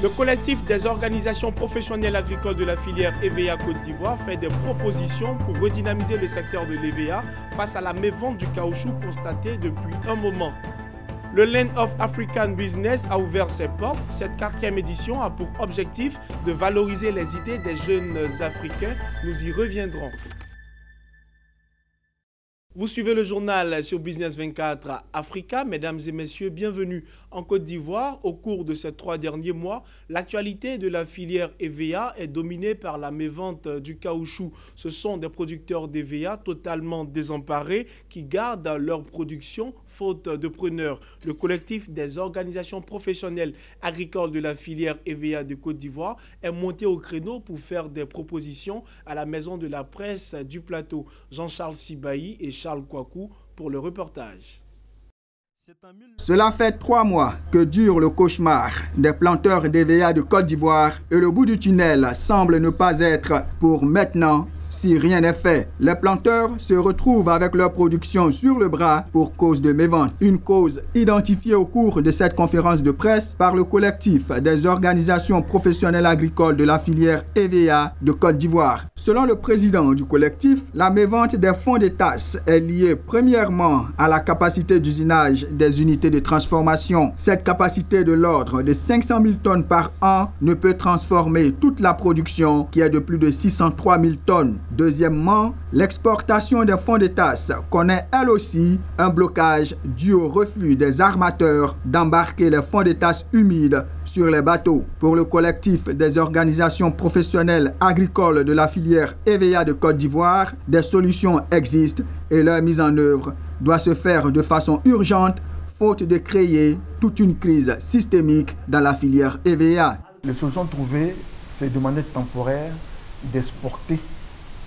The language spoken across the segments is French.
Le collectif des organisations professionnelles agricoles de la filière EVA Côte d'Ivoire fait des propositions pour redynamiser le secteur de l'EVA face à la mévente du caoutchouc constatée depuis un moment. Le Land of African Business a ouvert ses portes. Cette 4e édition a pour objectif de valoriser les idées des jeunes Africains. Nous y reviendrons. Vous suivez le journal sur Business 24 Africa. Mesdames et messieurs, bienvenue en Côte d'Ivoire. Au cours de ces 3 derniers mois, l'actualité de la filière EVA est dominée par la mévente du caoutchouc. Ce sont des producteurs d'EVA totalement désemparés qui gardent leur production faute de preneurs. Le collectif des organisations professionnelles agricoles de la filière EVA de Côte d'Ivoire est monté au créneau pour faire des propositions à la maison de la presse du plateau. Jean-Charles Sibahi et Charles Kouakou pour le reportage. Cela fait 3 mois que dure le cauchemar des planteurs d'EVA de Côte d'Ivoire et le bout du tunnel semble ne pas être pour maintenant. Si rien n'est fait, les planteurs se retrouvent avec leur production sur le bras pour cause de mévente. Une cause identifiée au cours de cette conférence de presse par le collectif des organisations professionnelles agricoles de la filière EVA de Côte d'Ivoire. Selon le président du collectif, la mévente des fonds de tasse est liée premièrement à la capacité d'usinage des unités de transformation. Cette capacité de l'ordre de 500 000 tonnes par an ne peut transformer toute la production qui est de plus de 603 000 tonnes. Deuxièmement, l'exportation des fonds de tasse connaît elle aussi un blocage dû au refus des armateurs d'embarquer les fonds de tasse humides sur les bateaux. Pour le collectif des organisations professionnelles agricoles de la filière EVA de Côte d'Ivoire, des solutions existent et leur mise en œuvre doit se faire de façon urgente, faute de créer toute une crise systémique dans la filière EVA. Les solutions trouvées, c'est de manière temporaire d'exporter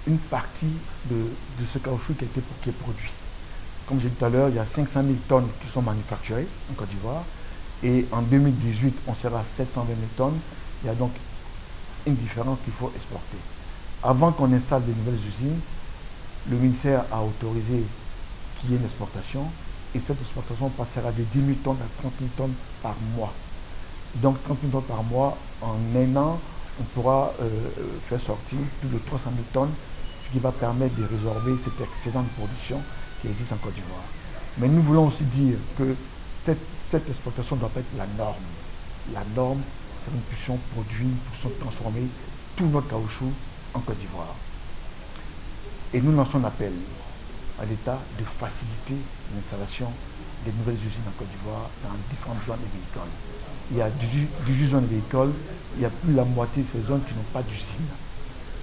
une partie de ce caoutchouc qui est produit. Comme j'ai dit tout à l'heure, il y a 500 000 tonnes qui sont manufacturées en Côte d'Ivoire et en 2018, on sera à 720 000 tonnes. Il y a donc une différence qu'il faut exporter. Avant qu'on installe de nouvelles usines, le ministère a autorisé qu'il y ait une exportation et cette exportation passera de 10 000 tonnes à 30 000 tonnes par mois. Donc 30 000 tonnes par mois, en un an, on pourra faire sortir plus de 300 000 tonnes, ce qui va permettre de résorber cet excédent de production qui existe en Côte d'Ivoire. Mais nous voulons aussi dire que cette exportation ne doit pas être la norme. La norme, c'est que nous puissions produire, nous puissions transformer tout notre caoutchouc en Côte d'Ivoire. Et nous lançons un appel à l'État de faciliter l'installation des nouvelles usines en Côte d'Ivoire dans différentes zones agricoles. Il y a 18 zones agricoles, il y a plus de la moitié de ces zones qui n'ont pas d'usine.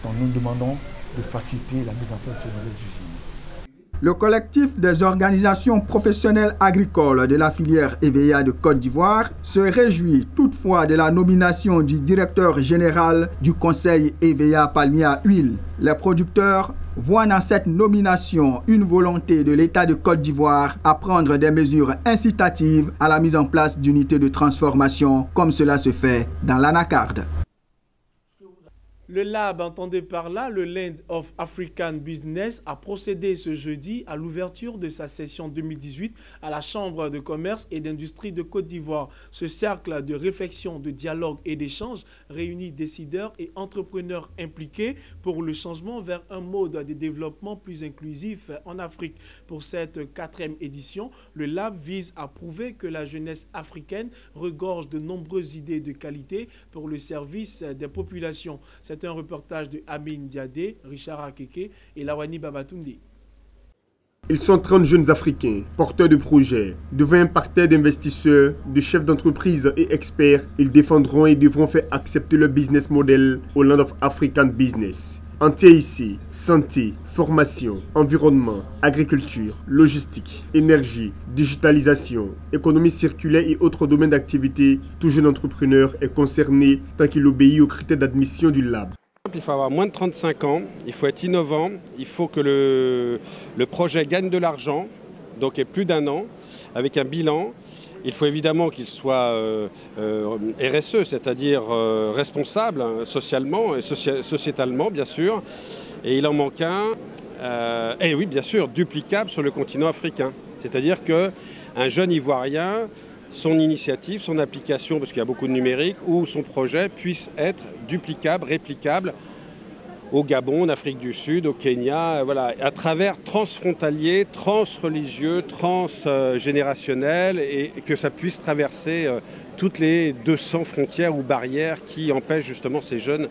Donc nous demandons de faciliter la mise en place de ces nouvelles usines. Le collectif des organisations professionnelles agricoles de la filière EVA de Côte d'Ivoire se réjouit toutefois de la nomination du directeur général du conseil EVA palmier à huile. Les producteurs voient dans cette nomination une volonté de l'État de Côte d'Ivoire à prendre des mesures incitatives à la mise en place d'unités de transformation comme cela se fait dans l'anacarde. Le LAB, entendez par là, le Land of African Business, a procédé ce jeudi à l'ouverture de sa session 2018 à la Chambre de commerce et d'industrie de Côte d'Ivoire. Ce cercle de réflexion, de dialogue et d'échange réunit décideurs et entrepreneurs impliqués pour le changement vers un mode de développement plus inclusif en Afrique. Pour cette 4e édition, le LAB vise à prouver que la jeunesse africaine regorge de nombreuses idées de qualité pour le service des populations. C'est un reportage de Amin Diadé, Richard Akeke et Lawani Babatunde. Ils sont 30 jeunes Africains, porteurs de projets, devant un parterre d'investisseurs, de chefs d'entreprise et experts. Ils défendront et devront faire accepter leur business model au Land of African Business. En TIC, santé, formation, environnement, agriculture, logistique, énergie, digitalisation, économie circulaire et autres domaines d'activité, tout jeune entrepreneur est concerné tant qu'il obéit aux critères d'admission du LAB. Il faut avoir moins de 35 ans, il faut être innovant, il faut que le projet gagne de l'argent, donc est plus d'1 an, avec un bilan. Il faut évidemment qu'il soit RSE, c'est-à-dire responsable socialement et sociétalement, bien sûr. Et il en manque un, et oui, bien sûr, duplicable sur le continent africain. C'est-à-dire qu'un jeune Ivoirien son initiative, son application, parce qu'il y a beaucoup de numérique, ou son projet puisse être duplicable, réplicable au Gabon, en Afrique du Sud, au Kenya, voilà, à travers transfrontalier, transreligieux, transgénérationnel, et que ça puisse traverser toutes les 200 frontières ou barrières qui empêchent justement ces jeunes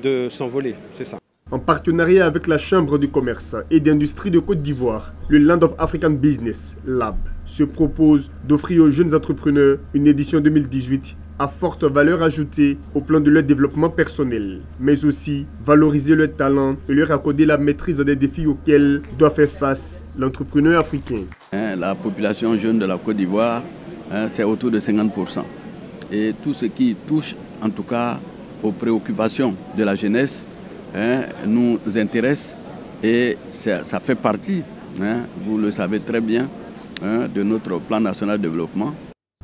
de s'envoler. C'est ça. En partenariat avec la Chambre de commerce et d'industrie de Côte d'Ivoire, le Land of African Business Lab se propose d'offrir aux jeunes entrepreneurs une édition 2018 à forte valeur ajoutée au plan de leur développement personnel, mais aussi valoriser leur talent et leur accorder la maîtrise des défis auxquels doit faire face l'entrepreneur africain. La population jeune de la Côte d'Ivoire, c'est autour de 50%. Et tout ce qui touche en tout cas aux préoccupations de la jeunesse nous intéresse et ça fait partie, vous le savez très bien, de notre plan national de développement.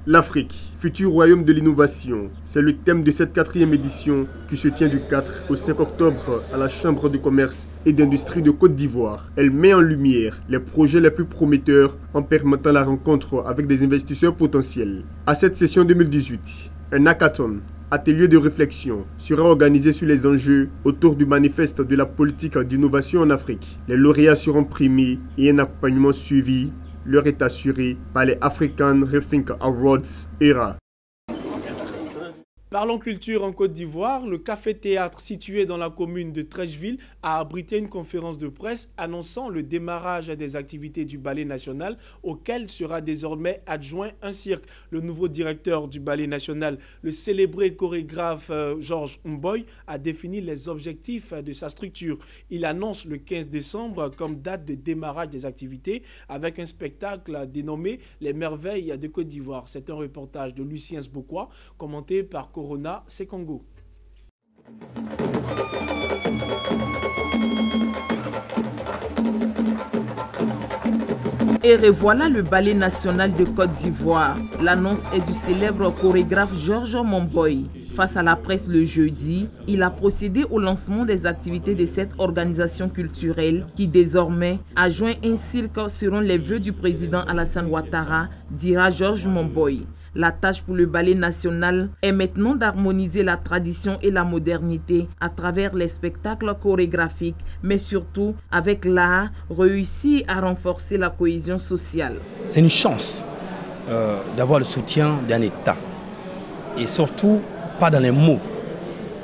L'Afrique, futur royaume de l'innovation, c'est le thème de cette 4e édition qui se tient du 4 au 5 octobre à la Chambre de commerce et d'industrie de Côte d'Ivoire. Elle met en lumière les projets les plus prometteurs en permettant la rencontre avec des investisseurs potentiels. À cette session 2018, un hackathon, atelier de réflexion, sera organisé sur les enjeux autour du manifeste de la politique d'innovation en Afrique. Les lauréats seront primés et un accompagnement suivi leur est assuré par les African Rethink Awards ERA. Parlons culture en Côte d'Ivoire. Le café-théâtre situé dans la commune de Trècheville a abrité une conférence de presse annonçant le démarrage des activités du Ballet national auquel sera désormais adjoint un cirque. Le nouveau directeur du Ballet national, le célébré chorégraphe Georges Mboy, a défini les objectifs de sa structure. Il annonce le 15 décembre comme date de démarrage des activités avec un spectacle dénommé Les Merveilles de Côte d'Ivoire. C'est un reportage de Lucien Sbokois commenté par Corona, c'est Congo. Et revoilà le Ballet national de Côte d'Ivoire. L'annonce est du célèbre chorégraphe Georges Mboy. Face à la presse le jeudi, il a procédé au lancement des activités de cette organisation culturelle qui désormais a joint un cirque selon les vœux du président Alassane Ouattara, dira Georges Mboy. La tâche pour le Ballet national est maintenant d'harmoniser la tradition et la modernité à travers les spectacles chorégraphiques, mais surtout avec l'art, réussir à renforcer la cohésion sociale. C'est une chance d'avoir le soutien d'un État et surtout pas dans les mots,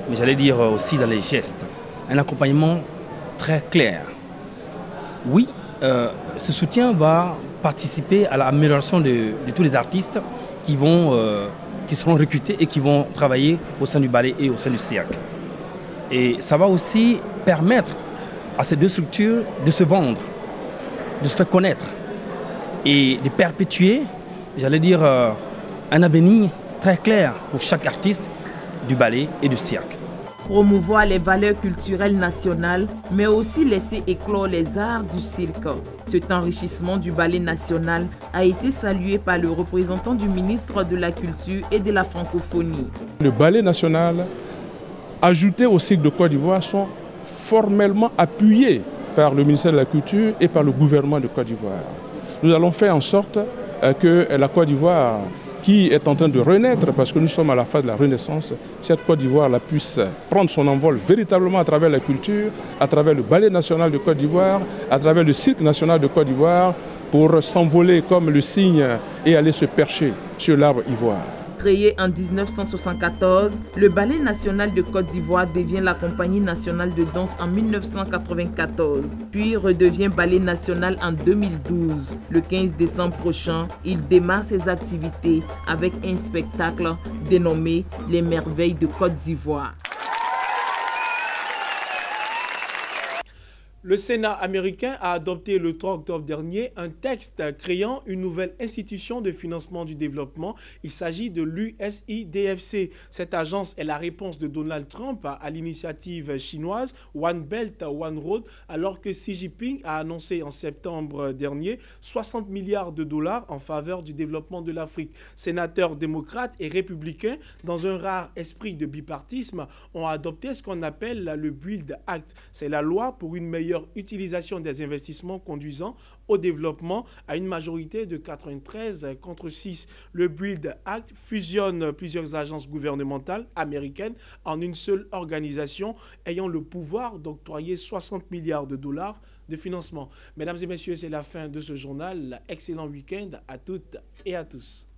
mais j'allais dire aussi dans les gestes. Un accompagnement très clair. Oui, ce soutien va participer à l'amélioration de tous les artistes qui seront recrutés et qui vont travailler au sein du ballet et au sein du cirque. Et ça va aussi permettre à ces deux structures de se vendre, de se faire connaître et de perpétuer, j'allais dire, un avenir très clair pour chaque artiste du ballet et du cirque. Promouvoir les valeurs culturelles nationales, mais aussi laisser éclore les arts du cirque. Cet enrichissement du Ballet national a été salué par le représentant du ministre de la Culture et de la Francophonie. Le Ballet national, ajouté au cirque de Côte d'Ivoire, sont formellement appuyés par le ministère de la Culture et par le gouvernement de Côte d'Ivoire. Nous allons faire en sorte que la Côte d'Ivoire, qui est en train de renaître, parce que nous sommes à la phase de la renaissance, cette Côte d'Ivoire puisse prendre son envol véritablement à travers la culture, à travers le Ballet national de Côte d'Ivoire, à travers le cirque national de Côte d'Ivoire, pour s'envoler comme le cygne et aller se percher sur l'arbre ivoire. Créé en 1974, le Ballet national de Côte d'Ivoire devient la compagnie nationale de danse en 1994, puis redevient Ballet national en 2012. Le 15 décembre prochain, il démarre ses activités avec un spectacle dénommé Les Merveilles de Côte d'Ivoire. Le Sénat américain a adopté le 3 octobre dernier un texte créant une nouvelle institution de financement du développement. Il s'agit de l'USIDFC. Cette agence est la réponse de Donald Trump à l'initiative chinoise One Belt, One Road, alors que Xi Jinping a annoncé en septembre dernier 60 milliards de dollars en faveur du développement de l'Afrique. Sénateurs démocrates et républicains, dans un rare esprit de bipartisme, ont adopté ce qu'on appelle le Build Act. C'est la loi pour une meilleure meilleure utilisation des investissements conduisant au développement à une majorité de 93 contre 6. Le BUILD Act fusionne plusieurs agences gouvernementales américaines en une seule organisation ayant le pouvoir d'octroyer 60 milliards de dollars de financement. Mesdames et messieurs, c'est la fin de ce journal. Excellent week-end à toutes et à tous.